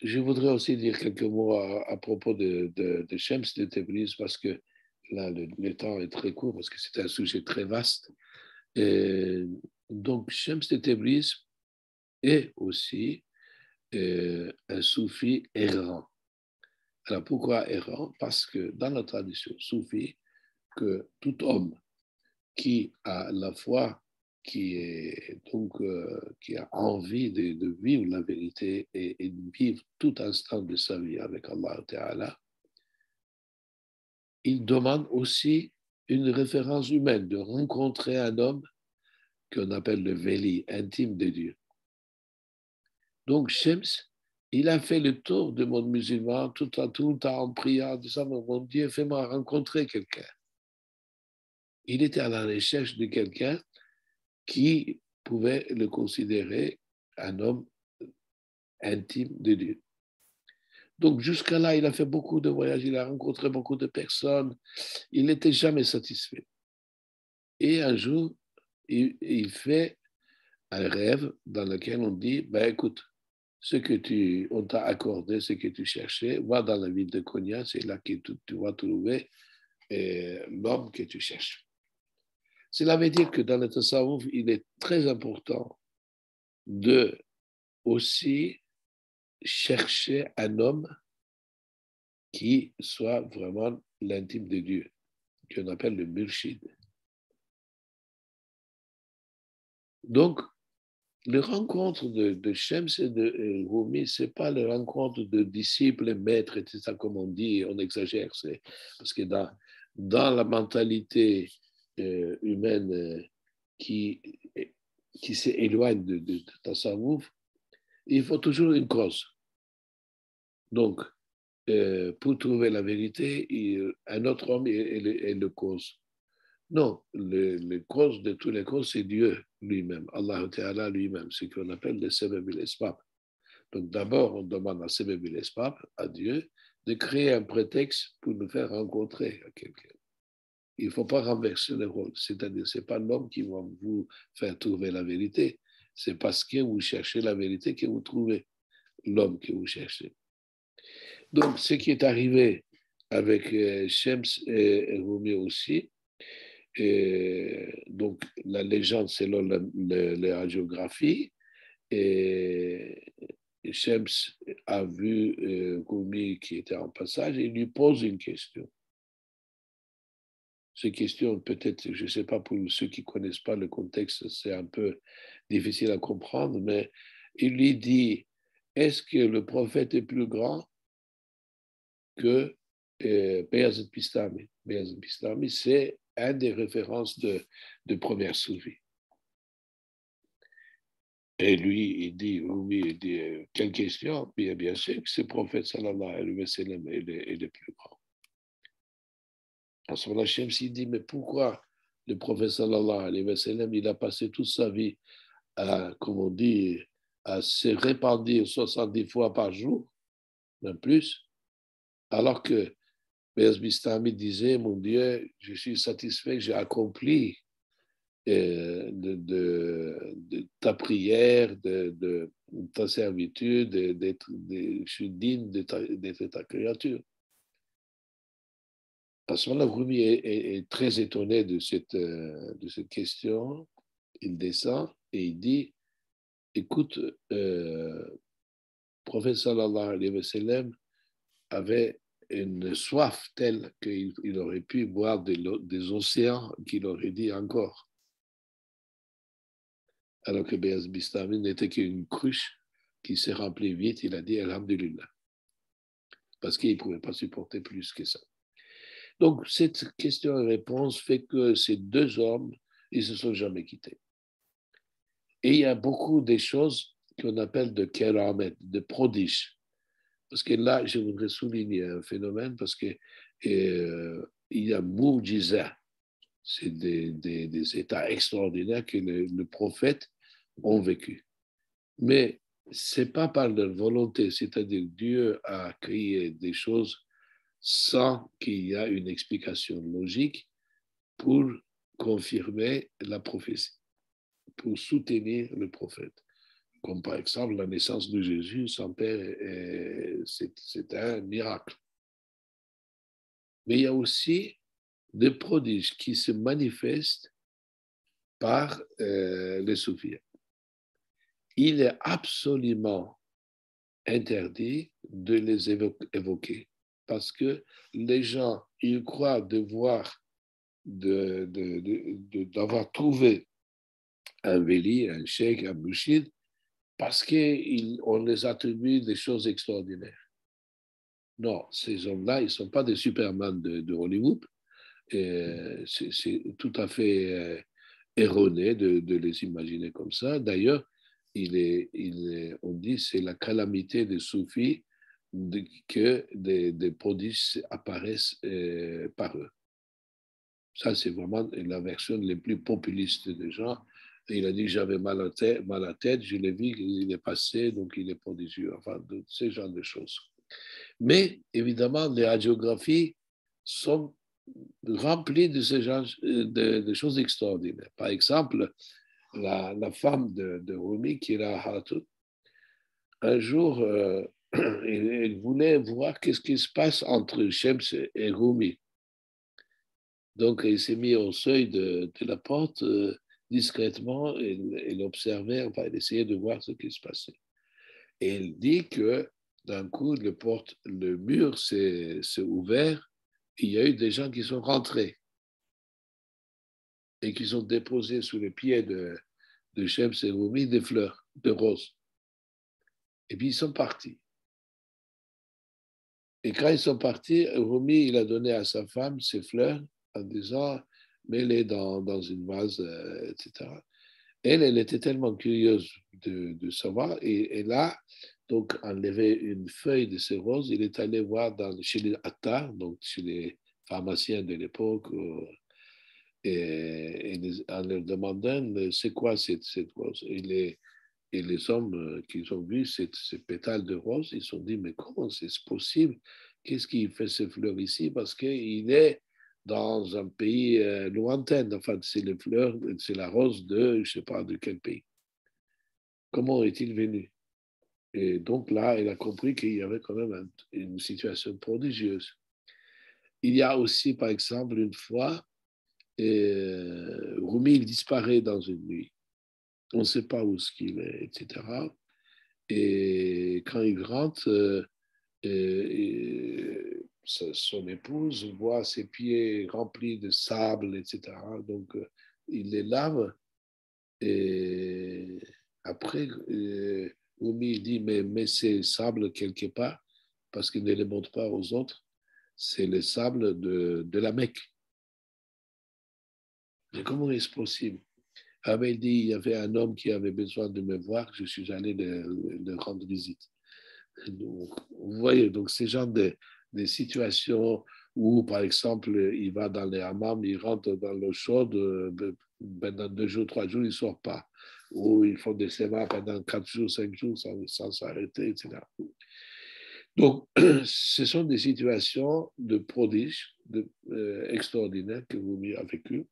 je voudrais aussi dire quelques mots à propos de Shams de Tabriz, parce que là, le temps est très court, parce que c'est un sujet très vaste. Et donc, Shams de Tabriz est aussi un soufi errant. Alors, pourquoi errant? Parce que dans la tradition soufie, que tout homme qui a la foi, qui a envie de vivre la vérité et de vivre tout instant de sa vie avec Allah Ta'ala, il demande aussi une référence humaine, de rencontrer un homme qu'on appelle le Veli, intime de Dieu. Donc Shems, il a fait le tour du monde musulman tout le temps en priant, disant, mon Dieu, fais-moi rencontrer quelqu'un. Il était à la recherche de quelqu'un qui pouvait le considérer un homme intime de Dieu. Donc jusqu'à là, il a fait beaucoup de voyages, il a rencontré beaucoup de personnes, il n'était jamais satisfait. Et un jour, il fait un rêve dans lequel on dit, ben écoute, on t'a accordé, ce que tu cherchais, va dans la ville de Konya, c'est là que tu vas trouver l'homme que tu cherches. Cela veut dire que dans le tasawwuf, il est très important de aussi chercher un homme qui soit vraiment l'intime de Dieu, qu'on appelle le murshid. Donc, les rencontres de Shems et de Rumi, ce n'est pas les rencontres de disciples et maîtres, et ça comme on dit, on exagère. Parce que dans la mentalité humaine qui s'éloigne de Tasawwuf, il faut toujours une cause. Donc, pour trouver la vérité, un autre homme est le cause. Non, le cause de tous les causes, c'est Dieu lui-même, Allah Ta'ala lui-même, ce qu'on appelle le Sebeb el-Esbab. Donc d'abord, on demande à Sebeb el-Esbab, à Dieu, de créer un prétexte pour nous faire rencontrer quelqu'un. Il ne faut pas renverser le rôle, c'est-à-dire ce n'est pas l'homme qui va vous faire trouver la vérité, c'est parce que vous cherchez la vérité que vous trouvez l'homme que vous cherchez. Donc ce qui est arrivé avec Shems et Rumi aussi, et donc, la légende selon la radiographie, et Shems a vu Rumi qui était en passage et il lui pose une question. Ces questions, peut-être, je ne sais pas, pour ceux qui ne connaissent pas le contexte, c'est un peu difficile à comprendre, mais il lui dit, est-ce que le prophète est plus grand que Beyazıt Bistami? Beyazıt Bistami, c'est une des références de première soufie. Et lui, il dit, oui, il dit, quelle question? Bien sûr que c'est le prophète sallallahu alayhi wa sallam est le plus grand. À ce moment-là, Shems, il dit, mais pourquoi le prophète sallallahu alayhi wa sallam, il a passé toute sa vie à, comme on dit, à se répandre 70 fois par jour, même plus, alors que Beyaz Bistami disait, mon Dieu, je suis satisfait, j'ai accompli de ta prière, de ta servitude, je suis digne d'être ta créature. À ce moment-là, Rumi est très étonné de cette question. Il descend et il dit, écoute, prophète sallallahu alayhi wa sallam avait une soif telle qu'il aurait pu boire des océans qu'il aurait dit encore. Alors que Beyaz Bistami n'était qu'une cruche qui s'est remplie vite, il a dit Alhamdulillah. Parce qu'il ne pouvait pas supporter plus que ça. Donc, cette question et réponse fait que ces deux hommes, ils ne se sont jamais quittés. Et il y a beaucoup de choses qu'on appelle de keramet, de prodiges. Parce que là, je voudrais souligner un phénomène, parce que il y a Moujiza. C'est des états extraordinaires que le prophète ont vécu. Mais ce n'est pas par leur volonté, c'est-à-dire Dieu a créé des choses sans qu'il y ait une explication logique pour confirmer la prophétie, pour soutenir le prophète. Comme par exemple la naissance de Jésus, son père, c'est un miracle. Mais il y a aussi des prodiges qui se manifestent par les soufis. Il est absolument interdit de les évoquer parce que les gens, ils croient devoir d'avoir trouvé un Veli, un cheikh, un mouchid, parce qu'on les attribue des choses extraordinaires. Non, ces hommes-là, ils ne sont pas des Superman de Hollywood. C'est tout à fait erroné de les imaginer comme ça. D'ailleurs, on dit que c'est la calamité des soufis que des prodiges apparaissent par eux. Ça, c'est vraiment la version les plus populistes des gens. Et il a dit que j'avais mal à la tête, je l'ai vu, il est passé, donc il est prodigieux. Enfin, de ce genre de choses. Mais évidemment, les radiographies sont remplies de ce genre de choses extraordinaires. Par exemple, la femme de Rumi, Kira Hatun, un jour, elle voulait voir qu'est-ce qui se passe entre Shems et Rumi. Donc, il s'est mis au seuil de la porte discrètement et il observait, enfin, il essayait de voir ce qui se passait. Et il dit que d'un coup, le mur s'est ouvert, il y a eu des gens qui sont rentrés et qui ont déposé sous les pieds de Shems et Rumi des fleurs de roses. Et puis ils sont partis. Et quand ils sont partis, Rumi, il a donné à sa femme ces fleurs en disant, mets-les dans une vase, etc. Elle était tellement curieuse de savoir, et là, donc, enlevé une feuille de ces roses, il est allé voir chez les Attar, donc chez les pharmaciens de l'époque, en leur demandant c'est quoi cette rose. Et les hommes qui ont vu ces pétales de rose, ils se sont dit mais comment c'est possible? Qu'est-ce qui fait ces fleurs ici? Parce qu'il est dans un pays lointain. Enfin, c'est les fleurs, c'est la rose de, je ne sais pas de quel pays. Comment est-il venu? Et donc là, il a compris qu'il y avait quand même une situation prodigieuse. Il y a aussi, par exemple, une fois, Rumi, il disparaît dans une nuit. On ne sait pas où est-ce qu'il est, etc. Et quand il rentre, son épouse voit ses pieds remplis de sable, etc. Donc, il les lave. Et après, Rumi dit, mais ces sables quelque part, parce qu'il ne les montre pas aux autres, c'est le sable de la Mecque. Mais comment est-ce possible? Il dit, il y avait un homme qui avait besoin de me voir, je suis allé le rendre visite. Donc, vous voyez, donc ces genre de situations où, par exemple, il va dans les hammams, il rentre dans l'eau chaude, pendant 2 jours, 3 jours, il ne sort pas. Ou ils font des sémas pendant 4 jours, 5 jours sans s'arrêter, etc. Donc, ce sont des situations de prodiges extraordinaires que vous avez vécues.